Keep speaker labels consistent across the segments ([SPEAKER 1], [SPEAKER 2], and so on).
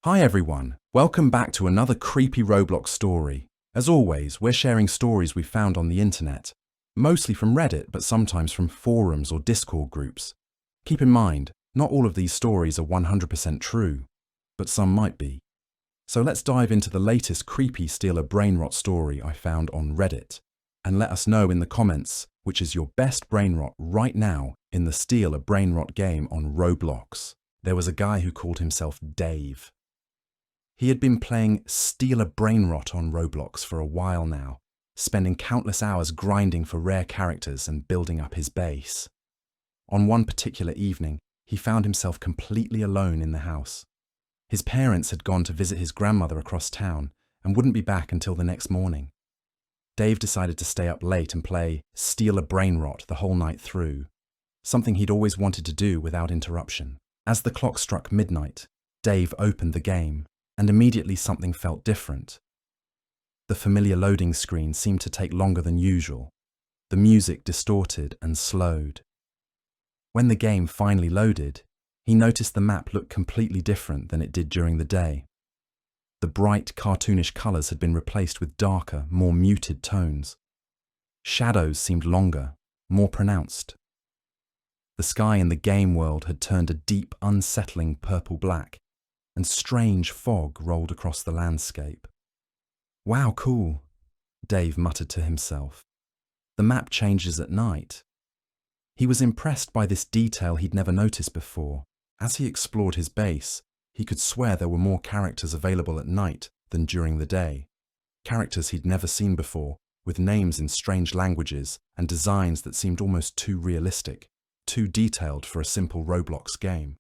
[SPEAKER 1] Hi everyone, welcome back to another creepy Roblox story. As always, we're sharing stories we found on the internet, mostly from Reddit but sometimes from forums or Discord groups. Keep in mind, not all of these stories are 100% true, but some might be. So let's dive into the latest creepy Steal a Brainrot story I found on Reddit, and let us know in the comments which is your best Brainrot right now in the Steal a Brainrot game on Roblox. There was a guy who called himself Dave. He had been playing Steal a Brainrot on Roblox for a while now, spending countless hours grinding for rare characters and building up his base. On one particular evening, he found himself completely alone in the house. His parents had gone to visit his grandmother across town and wouldn't be back until the next morning. Dave decided to stay up late and play Steal a Brainrot the whole night through, something he'd always wanted to do without interruption. As the clock struck midnight, Dave opened the game, and immediately something felt different. The familiar loading screen seemed to take longer than usual. The music distorted and slowed. When the game finally loaded, he noticed the map looked completely different than it did during the day. The bright, cartoonish colours had been replaced with darker, more muted tones. Shadows seemed longer, more pronounced. The sky in the game world had turned a deep, unsettling purple-black, and strange fog rolled across the landscape. "Wow, cool," Dave muttered to himself. "The map changes at night." He was impressed by this detail he'd never noticed before. As he explored his base, he could swear there were more characters available at night than during the day. Characters he'd never seen before, with names in strange languages and designs that seemed almost too realistic, too detailed for a simple Roblox game.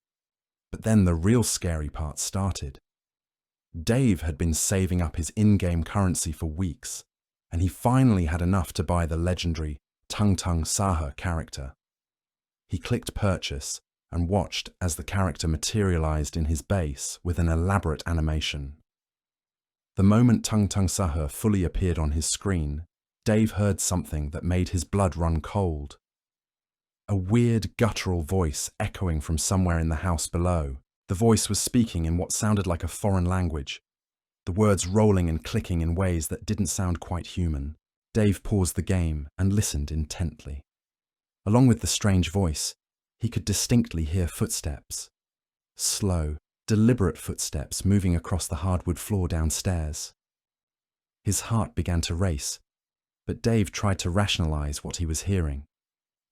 [SPEAKER 1] But then the real scary part started. Dave had been saving up his in-game currency for weeks, and he finally had enough to buy the legendary Tung Tung Saha character. He clicked purchase and watched as the character materialized in his base with an elaborate animation. The moment Tung Tung Saha fully appeared on his screen, Dave heard something that made his blood run cold. A weird, guttural voice echoing from somewhere in the house below. The voice was speaking in what sounded like a foreign language, the words rolling and clicking in ways that didn't sound quite human. Dave paused the game and listened intently. Along with the strange voice, he could distinctly hear footsteps. Slow, deliberate footsteps moving across the hardwood floor downstairs. His heart began to race, but Dave tried to rationalize what he was hearing.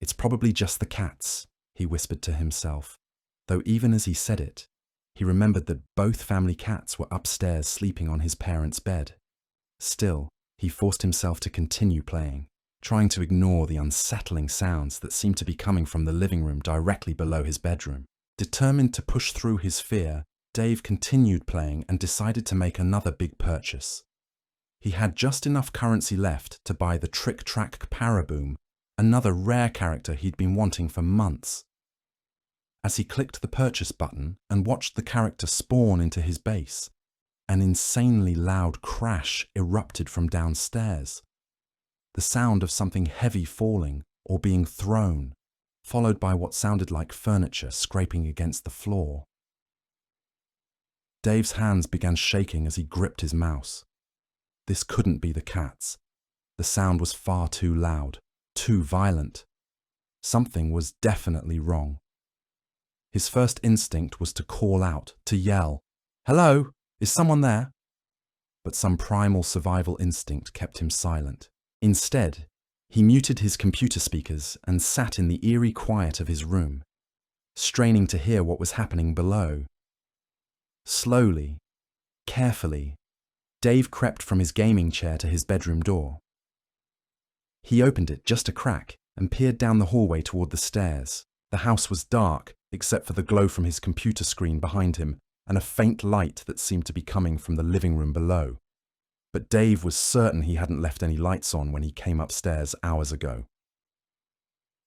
[SPEAKER 1] "It's probably just the cats," he whispered to himself, though even as he said it, he remembered that both family cats were upstairs sleeping on his parents' bed. Still, he forced himself to continue playing, trying to ignore the unsettling sounds that seemed to be coming from the living room directly below his bedroom. Determined to push through his fear, Dave continued playing and decided to make another big purchase. He had just enough currency left to buy the Trick Track Paraboom, another rare character he'd been wanting for months. As he clicked the purchase button and watched the character spawn into his base, an insanely loud crash erupted from downstairs. The sound of something heavy falling or being thrown, followed by what sounded like furniture scraping against the floor. Dave's hands began shaking as he gripped his mouse. This couldn't be the cats. The sound was far too loud. Too violent. Something was definitely wrong. His first instinct was to call out, to yell, "Hello, is someone there?" But some primal survival instinct kept him silent. Instead, he muted his computer speakers and sat in the eerie quiet of his room, straining to hear what was happening below. Slowly, carefully, Dave crept from his gaming chair to his bedroom door. He opened it just a crack and peered down the hallway toward the stairs. The house was dark, except for the glow from his computer screen behind him and a faint light that seemed to be coming from the living room below. But Dave was certain he hadn't left any lights on when he came upstairs hours ago.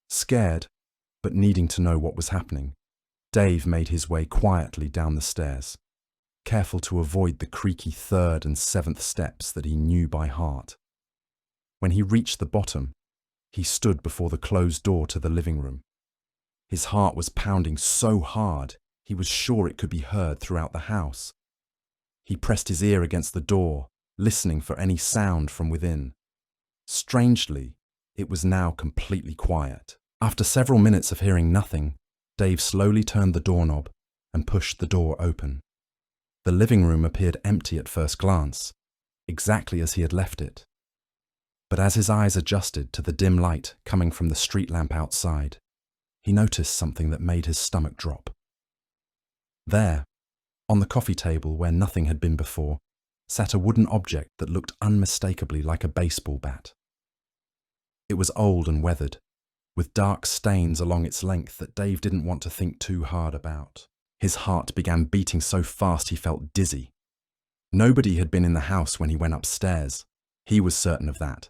[SPEAKER 1] Scared, but needing to know what was happening, Dave made his way quietly down the stairs, careful to avoid the creaky 3rd and 7th steps that he knew by heart. When he reached the bottom, he stood before the closed door to the living room. His heart was pounding so hard, he was sure it could be heard throughout the house. He pressed his ear against the door, listening for any sound from within. Strangely, it was now completely quiet. After several minutes of hearing nothing, Dave slowly turned the doorknob and pushed the door open. The living room appeared empty at first glance, exactly as he had left it. But as his eyes adjusted to the dim light coming from the street lamp outside, he noticed something that made his stomach drop. There, on the coffee table where nothing had been before, sat a wooden object that looked unmistakably like a baseball bat. It was old and weathered, with dark stains along its length that Dave didn't want to think too hard about. His heart began beating so fast he felt dizzy. Nobody had been in the house when he went upstairs. He was certain of that.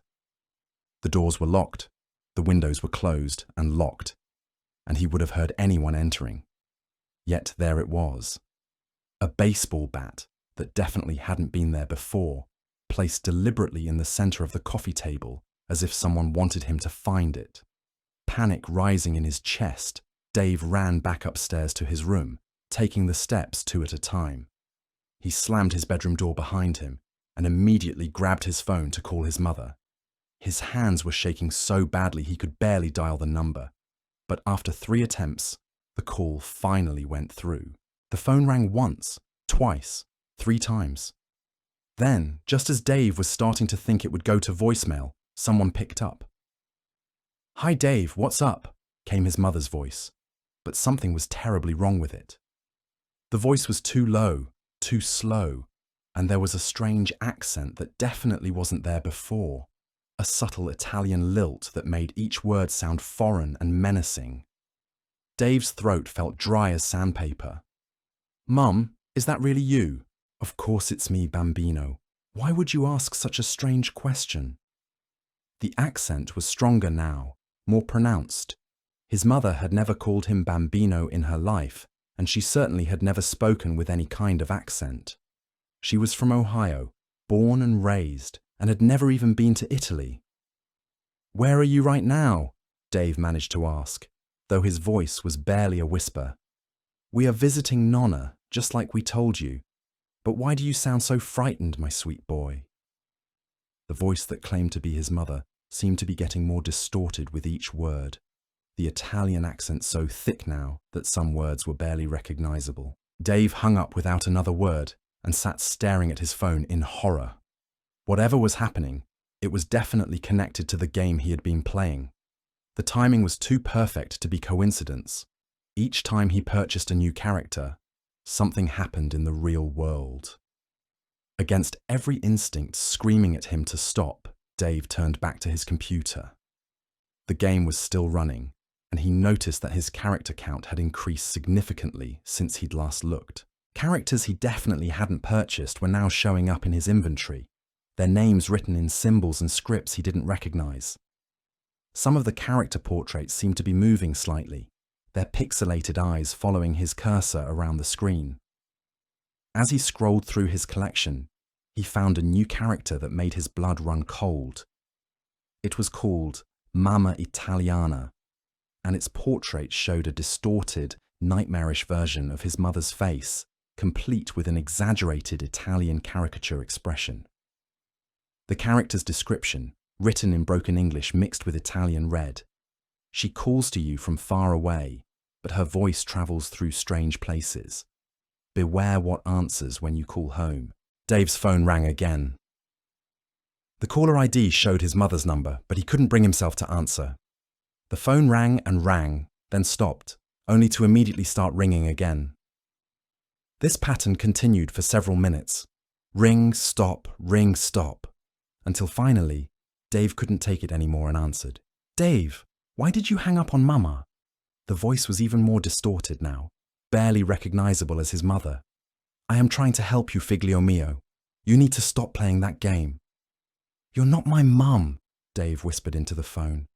[SPEAKER 1] The doors were locked, the windows were closed and locked, and he would have heard anyone entering. Yet there it was. A baseball bat that definitely hadn't been there before, placed deliberately in the center of the coffee table as if someone wanted him to find it. Panic rising in his chest, Dave ran back upstairs to his room, taking the steps 2 at a time. He slammed his bedroom door behind him and immediately grabbed his phone to call his mother. His hands were shaking so badly he could barely dial the number, but after 3 attempts, the call finally went through. The phone rang once, twice, 3 times. Then, just as Dave was starting to think it would go to voicemail, someone picked up. "Hi Dave, what's up?" came his mother's voice, but something was terribly wrong with it. The voice was too low, too slow, and there was a strange accent that definitely wasn't there before, a subtle Italian lilt that made each word sound foreign and menacing. Dave's throat felt dry as sandpaper. "Mum, is that really you?" "Of course it's me, bambino. Why would you ask such a strange question?" The accent was stronger now, more pronounced. His mother had never called him bambino in her life, and she certainly had never spoken with any kind of accent. She was from Ohio, born and raised, and had never even been to Italy. "Where are you right now?" Dave managed to ask, though his voice was barely a whisper. "We are visiting Nonna, just like we told you. But why do you sound so frightened, my sweet boy?" The voice that claimed to be his mother seemed to be getting more distorted with each word, the Italian accent so thick now that some words were barely recognizable. Dave hung up without another word and sat staring at his phone in horror. Whatever was happening, it was definitely connected to the game he had been playing. The timing was too perfect to be coincidence. Each time he purchased a new character, something happened in the real world. Against every instinct screaming at him to stop, Dave turned back to his computer. The game was still running, and he noticed that his character count had increased significantly since he'd last looked. Characters he definitely hadn't purchased were now showing up in his inventory, their names written in symbols and scripts he didn't recognize. Some of the character portraits seemed to be moving slightly, their pixelated eyes following his cursor around the screen. As he scrolled through his collection, he found a new character that made his blood run cold. It was called Mamma Italiana, and its portrait showed a distorted, nightmarish version of his mother's face, complete with an exaggerated Italian caricature expression. The character's description, written in broken English mixed with Italian, read, "She calls to you from far away, but her voice travels through strange places. Beware what answers when you call home." Dave's phone rang again. The caller ID showed his mother's number, but he couldn't bring himself to answer. The phone rang and rang, then stopped, only to immediately start ringing again. This pattern continued for several minutes. Ring, stop, until finally, Dave couldn't take it anymore and answered. "Dave, why did you hang up on Mama?" The voice was even more distorted now, barely recognizable as his mother. "I am trying to help you, figlio mio. You need to stop playing that game." "You're not my mum," Dave whispered into the phone.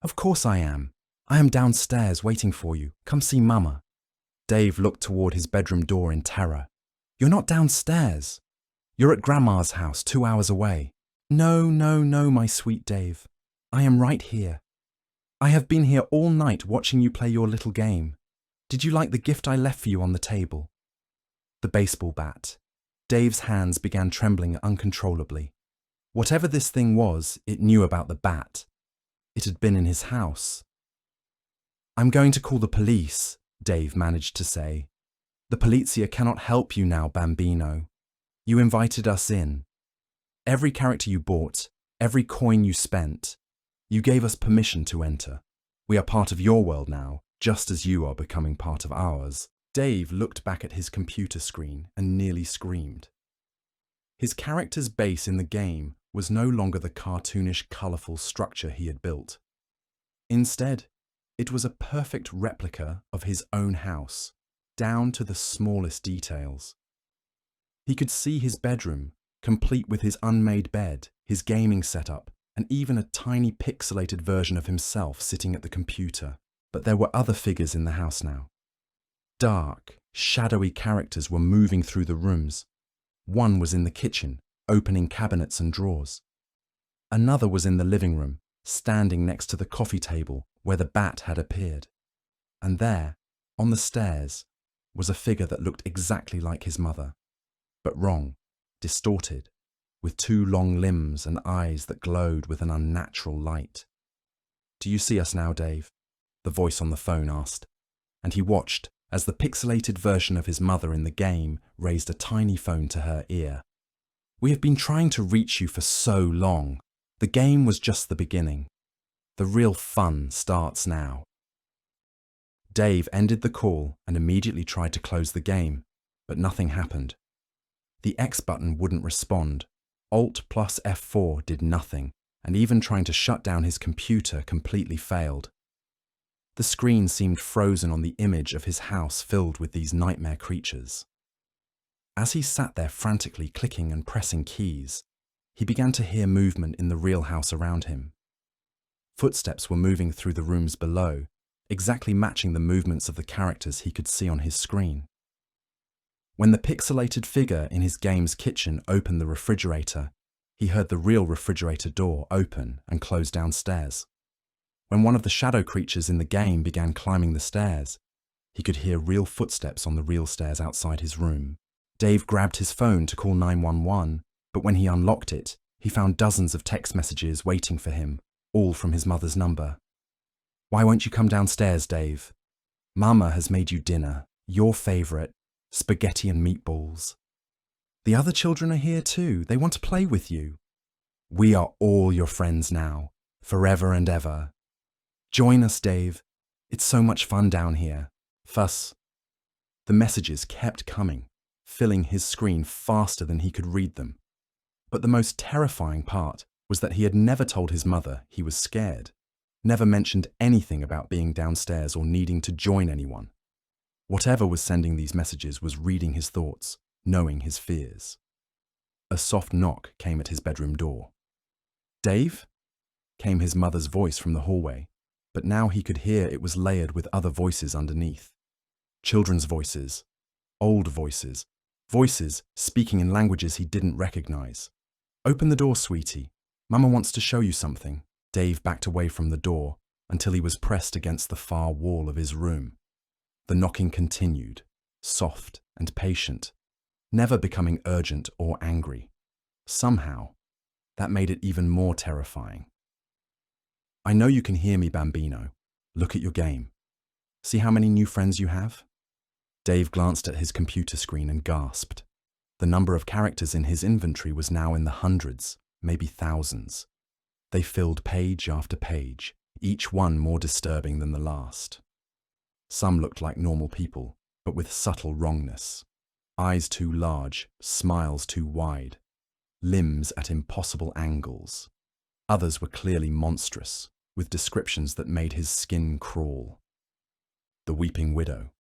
[SPEAKER 1] "Of course I am. I am downstairs waiting for you. Come see Mama." Dave looked toward his bedroom door in terror. "You're not downstairs. You're at Grandma's house 2 hours away." No, my sweet Dave. I am right here. I have been here all night watching you play your little game. Did you like the gift I left for you on the table?" The baseball bat. Dave's hands began trembling uncontrollably. Whatever this thing was, it knew about the bat. It had been in his house. "I'm going to call the police," Dave managed to say. "The polizia cannot help you now, Bambino. You invited us in. Every character you bought, every coin you spent, you gave us permission to enter. We are part of your world now, just as you are becoming part of ours." Dave looked back at his computer screen and nearly screamed. His character's base in the game was no longer the cartoonish, colourful structure he had built. Instead, it was a perfect replica of his own house, down to the smallest details. He could see his bedroom, complete with his unmade bed, his gaming setup, and even a tiny pixelated version of himself sitting at the computer. But there were other figures in the house now. Dark, shadowy characters were moving through the rooms. One was in the kitchen, opening cabinets and drawers. Another was in the living room, standing next to the coffee table where the bat had appeared. And there, on the stairs, was a figure that looked exactly like his mother, but wrong, distorted, with 2 long limbs and eyes that glowed with an unnatural light. "Do you see us now, Dave?" the voice on the phone asked, and he watched as the pixelated version of his mother in the game raised a tiny phone to her ear. "We have been trying to reach you for so long. The game was just the beginning. The real fun starts now." Dave ended the call and immediately tried to close the game, but nothing happened. The X button wouldn't respond. Alt plus F4 did nothing, and even trying to shut down his computer completely failed. The screen seemed frozen on the image of his house filled with these nightmare creatures. As he sat there frantically clicking and pressing keys, he began to hear movement in the real house around him. Footsteps were moving through the rooms below, exactly matching the movements of the characters he could see on his screen. When the pixelated figure in his game's kitchen opened the refrigerator, he heard the real refrigerator door open and close downstairs. When one of the shadow creatures in the game began climbing the stairs, he could hear real footsteps on the real stairs outside his room. Dave grabbed his phone to call 911, but when he unlocked it, he found dozens of text messages waiting for him, all from his mother's number. "Why won't you come downstairs, Dave? Mama has made you dinner, your favourite, spaghetti and meatballs. The other children are here too, they want to play with you. We are all your friends now, forever and ever. Join us, Dave. It's so much fun down here. Fuss." The messages kept coming, filling his screen faster than he could read them. But the most terrifying part was that he had never told his mother he was scared, never mentioned anything about being downstairs or needing to join anyone. Whatever was sending these messages was reading his thoughts, knowing his fears. A soft knock came at his bedroom door. "Dave?" came his mother's voice from the hallway, but now he could hear it was layered with other voices underneath. Children's voices, old voices, voices speaking in languages he didn't recognize. "Open the door, sweetie. Mama wants to show you something." Dave backed away from the door until he was pressed against the far wall of his room. The knocking continued, soft and patient, never becoming urgent or angry. Somehow, that made it even more terrifying. "I know you can hear me, Bambino. Look at your game. See how many new friends you have?" Dave glanced at his computer screen and gasped. The number of characters in his inventory was now in the hundreds, maybe thousands. They filled page after page, each one more disturbing than the last. Some looked like normal people, but with subtle wrongness. Eyes too large, smiles too wide, limbs at impossible angles. Others were clearly monstrous, with descriptions that made his skin crawl. The weeping widow.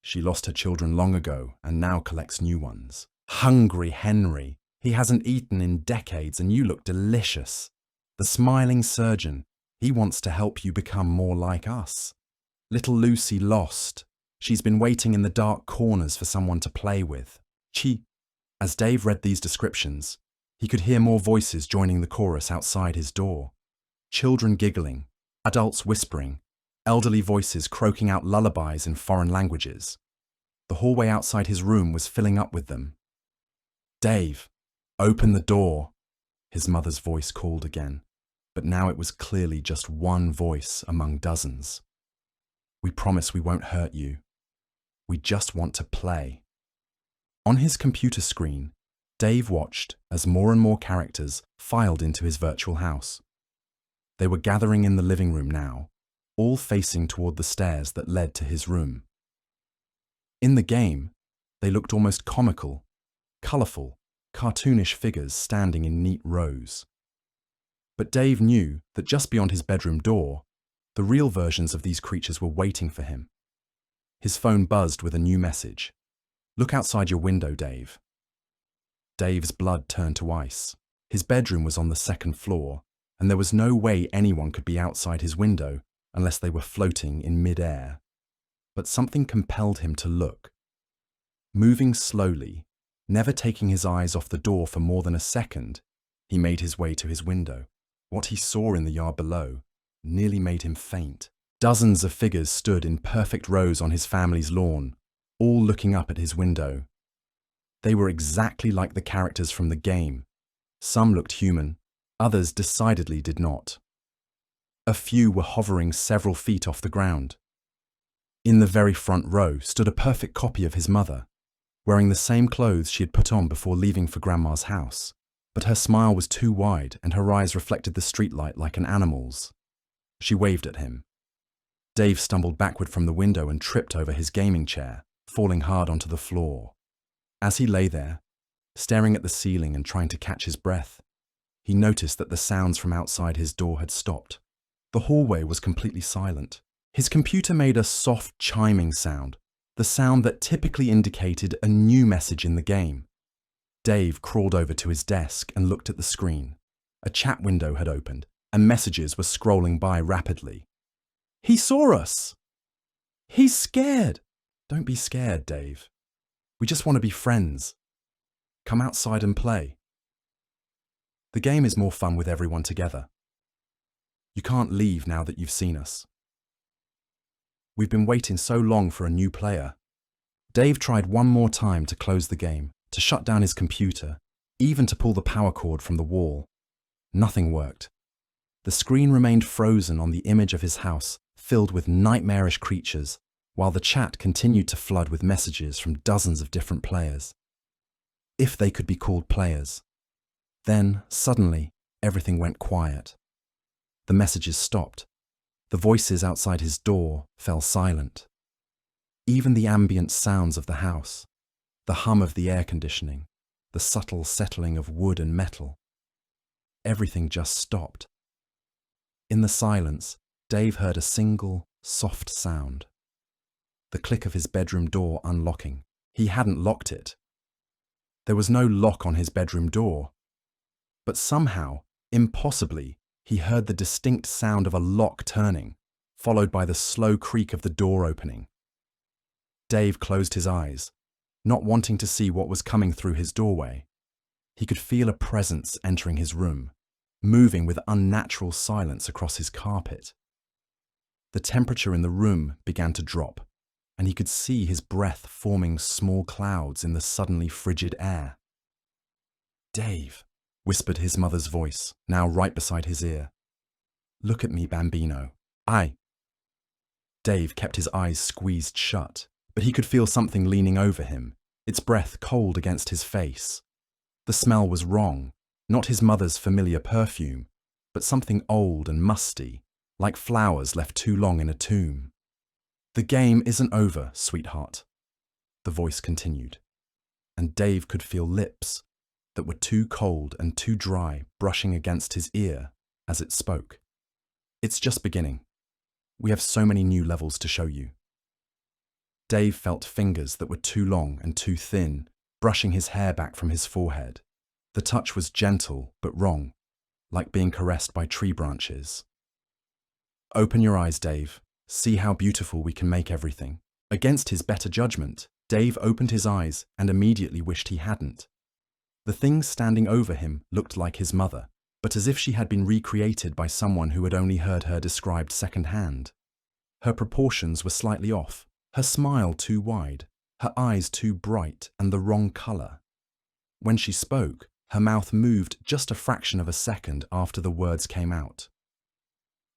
[SPEAKER 1] She lost her children long ago and now collects new ones. Hungry Henry. He hasn't eaten in decades and you look delicious. The smiling surgeon. He wants to help you become more like us. Little Lucy lost. She's been waiting in the dark corners for someone to play with. Chi. As Dave read these descriptions, he could hear more voices joining the chorus outside his door. Children giggling, adults whispering, elderly voices croaking out lullabies in foreign languages. The hallway outside his room was filling up with them. "Dave, open the door," his mother's voice called again, but now it was clearly just one voice among dozens. "We promise we won't hurt you. We just want to play." On his computer screen, Dave watched as more and more characters filed into his virtual house. They were gathering in the living room now, all facing toward the stairs that led to his room. In the game, they looked almost comical, colourful, cartoonish figures standing in neat rows. But Dave knew that just beyond his bedroom door, the real versions of these creatures were waiting for him. His phone buzzed with a new message. "Look outside your window, Dave." Dave's blood turned to ice. His bedroom was on the second floor, and there was no way anyone could be outside his window unless they were floating in mid-air. But something compelled him to look. Moving slowly, never taking his eyes off the door for more than a second, he made his way to his window. What he saw in the yard below nearly made him faint. Dozens of figures stood in perfect rows on his family's lawn, all looking up at his window. They were exactly like the characters from the game. Some looked human, others decidedly did not. A few were hovering several feet off the ground. In the very front row stood a perfect copy of his mother, wearing the same clothes she had put on before leaving for Grandma's house, but her smile was too wide and her eyes reflected the streetlight like an animal's. She waved at him. Dave stumbled backward from the window and tripped over his gaming chair, falling hard onto the floor. As he lay there, staring at the ceiling and trying to catch his breath, he noticed that the sounds from outside his door had stopped. The hallway was completely silent. His computer made a soft chiming sound, the sound that typically indicated a new message in the game. Dave crawled over to his desk and looked at the screen. A chat window had opened, and messages were scrolling by rapidly. "He saw us! He's scared!" "Don't be scared, Dave. We just want to be friends. Come outside and play. The game is more fun with everyone together. You can't leave now that you've seen us. We've been waiting so long for a new player." Dave tried one more time to close the game, to shut down his computer, even to pull the power cord from the wall. Nothing worked. The screen remained frozen on the image of his house, filled with nightmarish creatures, while the chat continued to flood with messages from dozens of different players. If they could be called players. Then, suddenly, everything went quiet. The messages stopped. The voices outside his door fell silent. Even the ambient sounds of the house, the hum of the air conditioning, the subtle settling of wood and metal, everything just stopped. In the silence, Dave heard a single, soft sound. The click of his bedroom door unlocking. He hadn't locked it. There was no lock on his bedroom door. But somehow, impossibly, he heard the distinct sound of a lock turning, followed by the slow creak of the door opening. Dave closed his eyes, not wanting to see what was coming through his doorway. He could feel a presence entering his room, moving with unnatural silence across his carpet. The temperature in the room began to drop, and he could see his breath forming small clouds in the suddenly frigid air. "Dave," whispered his mother's voice, now right beside his ear. "Look at me, Bambino. Dave kept his eyes squeezed shut, but he could feel something leaning over him, its breath cold against his face. The smell was wrong, not his mother's familiar perfume, but something old and musty, like flowers left too long in a tomb. "The game isn't over, sweetheart," the voice continued, and Dave could feel lips that were too cold and too dry brushing against his ear as it spoke. "It's just beginning. We have so many new levels to show you." Dave felt fingers that were too long and too thin, brushing his hair back from his forehead. The touch was gentle but wrong, like being caressed by tree branches. "Open your eyes, Dave. See how beautiful we can make everything." Against his better judgment, Dave opened his eyes and immediately wished he hadn't. The thing standing over him looked like his mother, but as if she had been recreated by someone who had only heard her described secondhand. Her proportions were slightly off, her smile too wide, her eyes too bright and the wrong colour. When she spoke, her mouth moved just a fraction of a second after the words came out.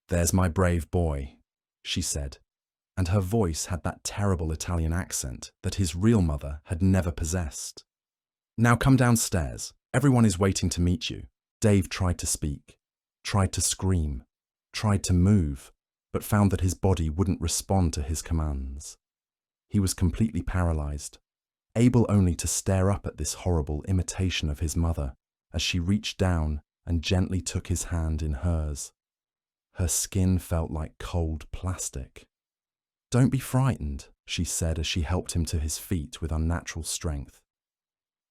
[SPEAKER 1] "There's my brave boy," she said, and her voice had that terrible Italian accent that his real mother had never possessed. "Now come downstairs. Everyone is waiting to meet you." Dave tried to speak, tried to scream, tried to move, but found that his body wouldn't respond to his commands. He was completely paralyzed, able only to stare up at this horrible imitation of his mother as she reached down and gently took his hand in hers. Her skin felt like cold plastic. "Don't be frightened," she said as she helped him to his feet with unnatural strength.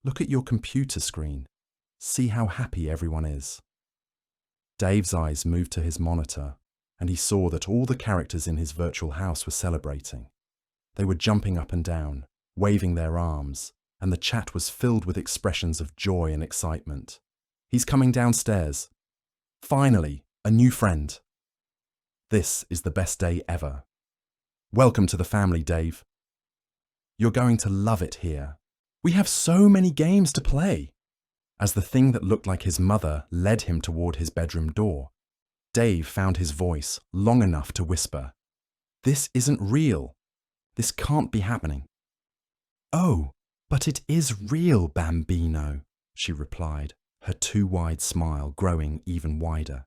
[SPEAKER 1] "Look at your computer screen. See how happy everyone is." Dave's eyes moved to his monitor, and he saw that all the characters in his virtual house were celebrating. They were jumping up and down, waving their arms, and the chat was filled with expressions of joy and excitement. "He's coming downstairs. Finally, a new friend. This is the best day ever. Welcome to the family, Dave. You're going to love it here. We have so many games to play." As the thing that looked like his mother led him toward his bedroom door, Dave found his voice long enough to whisper, "This isn't real. This can't be happening." "Oh, but it is real, Bambino," she replied, her too wide smile growing even wider.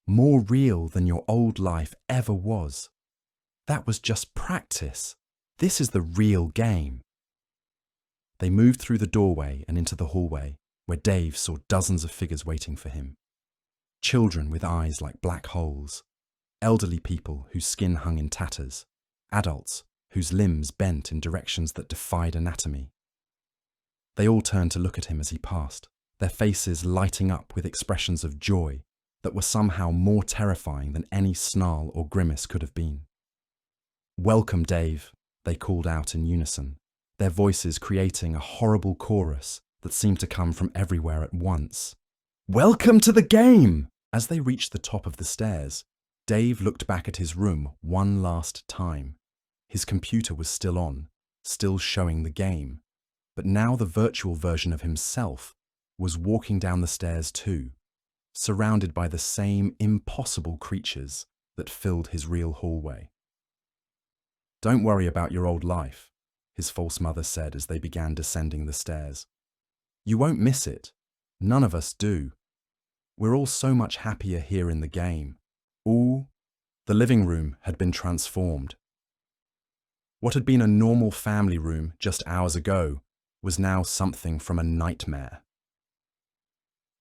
[SPEAKER 1] "More real than your old life ever was. That was just practice. This is the real game." They moved through the doorway and into the hallway, where Dave saw dozens of figures waiting for him. Children with eyes like black holes, elderly people whose skin hung in tatters, adults whose limbs bent in directions that defied anatomy. They all turned to look at him as he passed, their faces lighting up with expressions of joy that were somehow more terrifying than any snarl or grimace could have been. "Welcome, Dave," they called out in unison, their voices creating a horrible chorus that seemed to come from everywhere at once. "Welcome to the game!" As they reached the top of the stairs, Dave looked back at his room one last time. His computer was still on, still showing the game, but now the virtual version of himself was walking down the stairs too, surrounded by the same impossible creatures that filled his real hallway. "Don't worry about your old life," his false mother said as they began descending the stairs. "You won't miss it. None of us do. We're all so much happier here in the game. All..." The living room had been transformed. What had been a normal family room just hours ago was now something from a nightmare.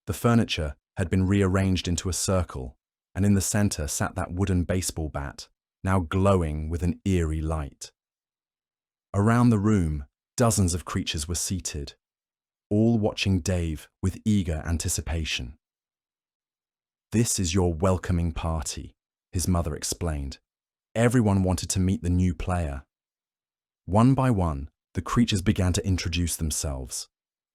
[SPEAKER 1] The furniture had been rearranged into a circle, and in the center sat that wooden baseball bat, now glowing with an eerie light. Around the room, dozens of creatures were seated, all watching Dave with eager anticipation. "This is your welcoming party," his mother explained. Everyone wanted to meet the new player. One by one, the creatures began to introduce themselves.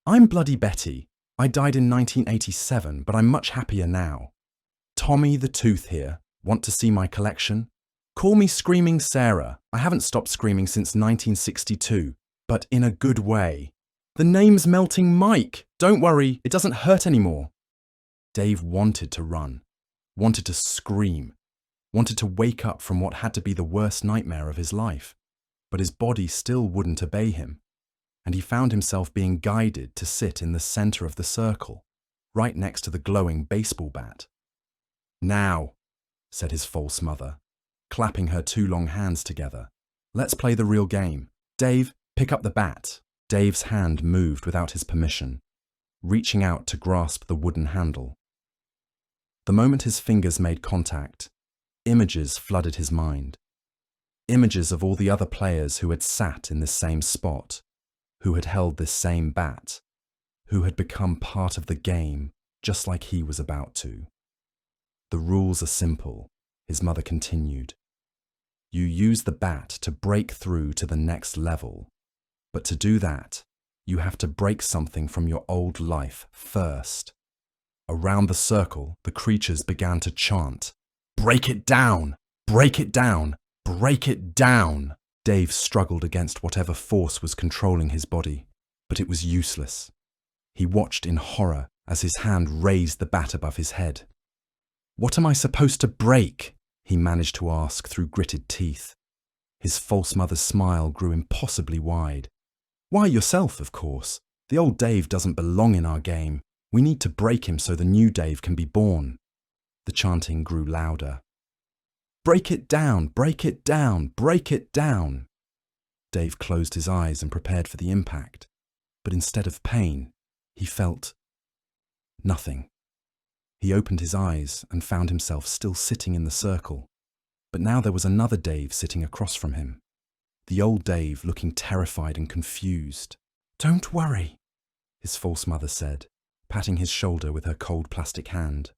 [SPEAKER 1] "I'm Bloody Betty. I died in 1987, but I'm much happier now. Tommy the Tooth here. Want to see my collection? Call me Screaming Sarah. I haven't stopped screaming since 1962, but in a good way. The name's Melting Mike. Don't worry, it doesn't hurt anymore." Dave wanted to run, wanted to scream, wanted to wake up from what had to be the worst nightmare of his life, but his body still wouldn't obey him, and he found himself being guided to sit in the center of the circle, right next to the glowing baseball bat. "Now," said his false mother, clapping her two long hands together, "let's play the real game. Dave, pick up the bat." Dave's hand moved without his permission, reaching out to grasp the wooden handle. The moment his fingers made contact, images flooded his mind. Images of all the other players who had sat in this same spot, who had held this same bat, who had become part of the game just like he was about to. "The rules are simple," his mother continued. "You use the bat to break through to the next level. But to do that, you have to break something from your old life first." Around the circle, the creatures began to chant, "Break it down! Break it down! Break it down!" Dave struggled against whatever force was controlling his body, but it was useless. He watched in horror as his hand raised the bat above his head. "What am I supposed to break?" he managed to ask through gritted teeth. His false mother's smile grew impossibly wide. "Why, yourself, of course. The old Dave doesn't belong in our game. We need to break him so the new Dave can be born." The chanting grew louder. "Break it down, break it down, break it down." Dave closed his eyes and prepared for the impact. But instead of pain, he felt nothing. He opened his eyes and found himself still sitting in the circle. But now there was another Dave sitting across from him. The old Dave looking terrified and confused. "Don't worry," his false mother said, patting his shoulder with her cold plastic hand.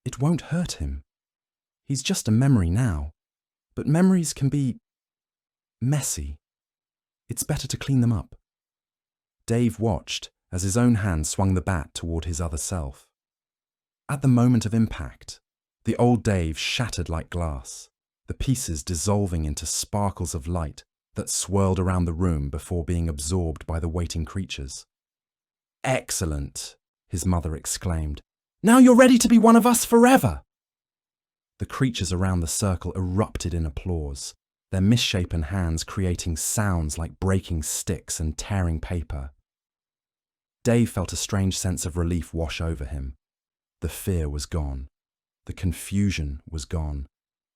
[SPEAKER 1] "It won't hurt him. He's just a memory now. But memories can be messy. It's better to clean them up." Dave watched as his own hand swung the bat toward his other self. At the moment of impact, the old Dave shattered like glass, the pieces dissolving into sparkles of light that swirled around the room before being absorbed by the waiting creatures. "Excellent," his mother exclaimed. "Now you're ready to be one of us forever." The creatures around the circle erupted in applause, their misshapen hands creating sounds like breaking sticks and tearing paper. Dave felt a strange sense of relief wash over him. The fear was gone. The confusion was gone.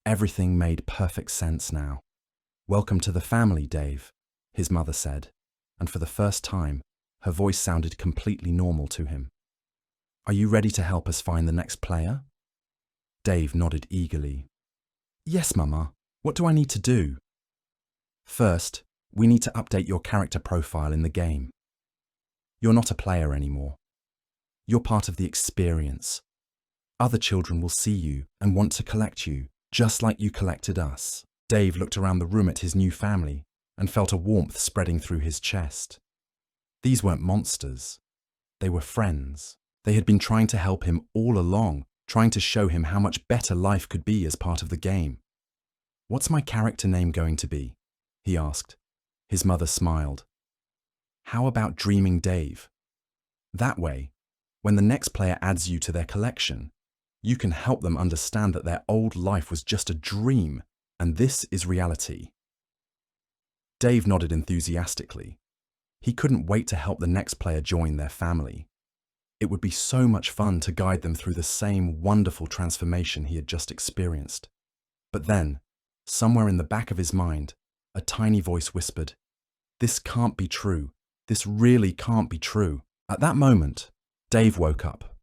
[SPEAKER 1] Everything made perfect sense now. "Welcome to the family, Dave," his mother said, and for the first time, her voice sounded completely normal to him. "Are you ready to help us find the next player?" Dave nodded eagerly. "Yes, Mama. What do I need to do?" "First, we need to update your character profile in the game. You're not a player anymore. You're part of the experience. Other children will see you and want to collect you, just like you collected us." Dave looked around the room at his new family and felt a warmth spreading through his chest. These weren't monsters. They were friends. They had been trying to help him all along, trying to show him how much better life could be as part of the game. "What's my character name going to be?" he asked. His mother smiled. "How about Dreaming Dave? That way, when the next player adds you to their collection, you can help them understand that their old life was just a dream, and this is reality." Dave nodded enthusiastically. He couldn't wait to help the next player join their family. It would be so much fun to guide them through the same wonderful transformation he had just experienced. But then, somewhere in the back of his mind, a tiny voice whispered, "This can't be true. This really can't be true." At that moment, Dave woke up.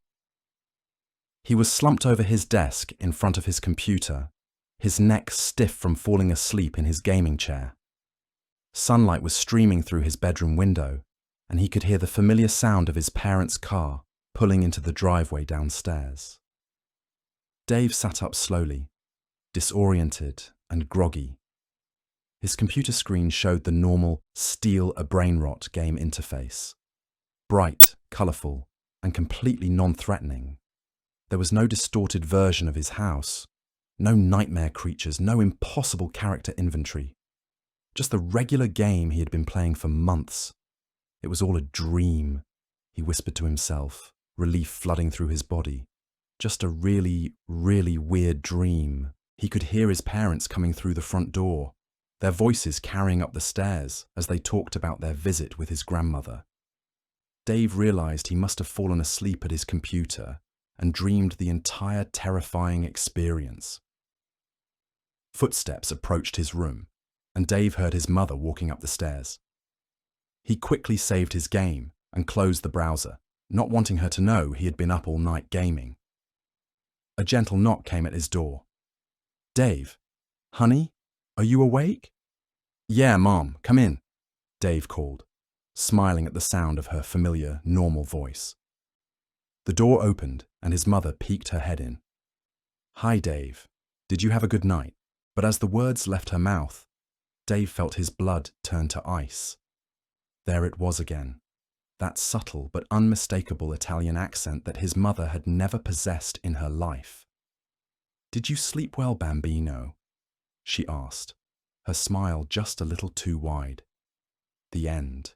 [SPEAKER 1] He was slumped over his desk in front of his computer, his neck stiff from falling asleep in his gaming chair. Sunlight was streaming through his bedroom window, and he could hear the familiar sound of his parents' car pulling into the driveway downstairs. Dave sat up slowly, disoriented and groggy. His computer screen showed the normal Steal a Brainrot game interface. Bright, colourful, and completely non-threatening. There was no distorted version of his house, no nightmare creatures, no impossible character inventory. Just the regular game he had been playing for months. It was all a dream, he whispered to himself, relief flooding through his body. Just a really, really weird dream. He could hear his parents coming through the front door, their voices carrying up the stairs as they talked about their visit with his grandmother. Dave realized he must have fallen asleep at his computer and dreamed the entire terrifying experience. Footsteps approached his room, and Dave heard his mother walking up the stairs. He quickly saved his game and closed the browser, not wanting her to know he had been up all night gaming. A gentle knock came at his door. "Dave, honey, are you awake?" "Yeah, Mom, come in," Dave called, smiling at the sound of her familiar, normal voice. The door opened and his mother peeked her head in. "Hi, Dave. Did you have a good night?" But as the words left her mouth, Dave felt his blood turn to ice. There it was again, that subtle but unmistakable Italian accent that his mother had never possessed in her life. "Did you sleep well, Bambino?" she asked, her smile just a little too wide. The end.